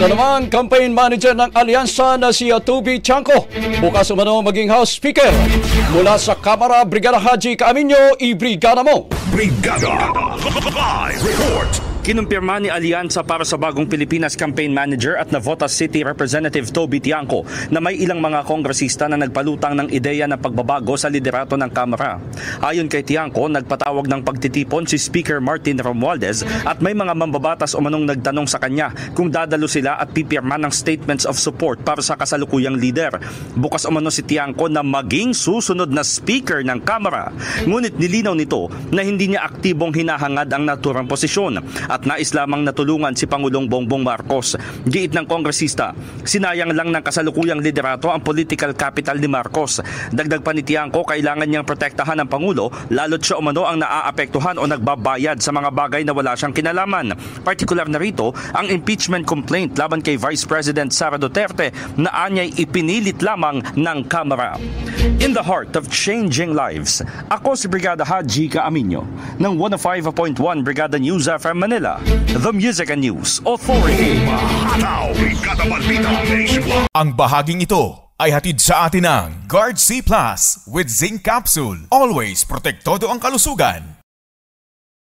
Ito naman, campaign manager ng alyansa na si Toby Tiangco. Bukas umano maging House Speaker. Mula sa Kamara, Brigada Haji Caaminyo, i-brigada mo! Brigada Live Report. Kinumpirma ni Alyansa para sa Bagong Pilipinas Campaign Manager at Navotas City Representative Toby Tiangco na may ilang mga kongresista na nagpalutang ng ideya ng pagbabago sa liderato ng Kamara. Ayon kay Tiangco, nagpatawag ng pagtitipon si Speaker Martin Romualdez at may mga mambabatas umanong nagtanong sa kanya kung dadalo sila at pipirma ng statements of support para sa kasalukuyang leader. Bukas umano si Tiangco na maging susunod na Speaker ng Kamara. Ngunit nilinaw nito na hindi niya aktibong hinahangad ang naturang posisyon at nais lamang natulungan si Pangulong Bongbong Marcos. Giit ng kongresista, sinayang lang ng kasalukuyang liderato ang political capital ni Marcos. Dagdag pa ni Tiangco, kailangan niyang protektahan ng Pangulo lalo't siya umano ang naaapektuhan o nagbabayad sa mga bagay na wala siyang kinalaman. Partikular na rito ang impeachment complaint laban kay Vice President Sara Duterte na anya'y ipinilit lamang ng Kamara. In the heart of changing lives, ako si Brigada Haji Caaminyo ng 105.1 Brigada News FM Manila. The Music and News Authority. Ang bahaging ito ay hatid sa atin ng Guard C Plus with Zinc Capsule. Always protektado ang kalusugan.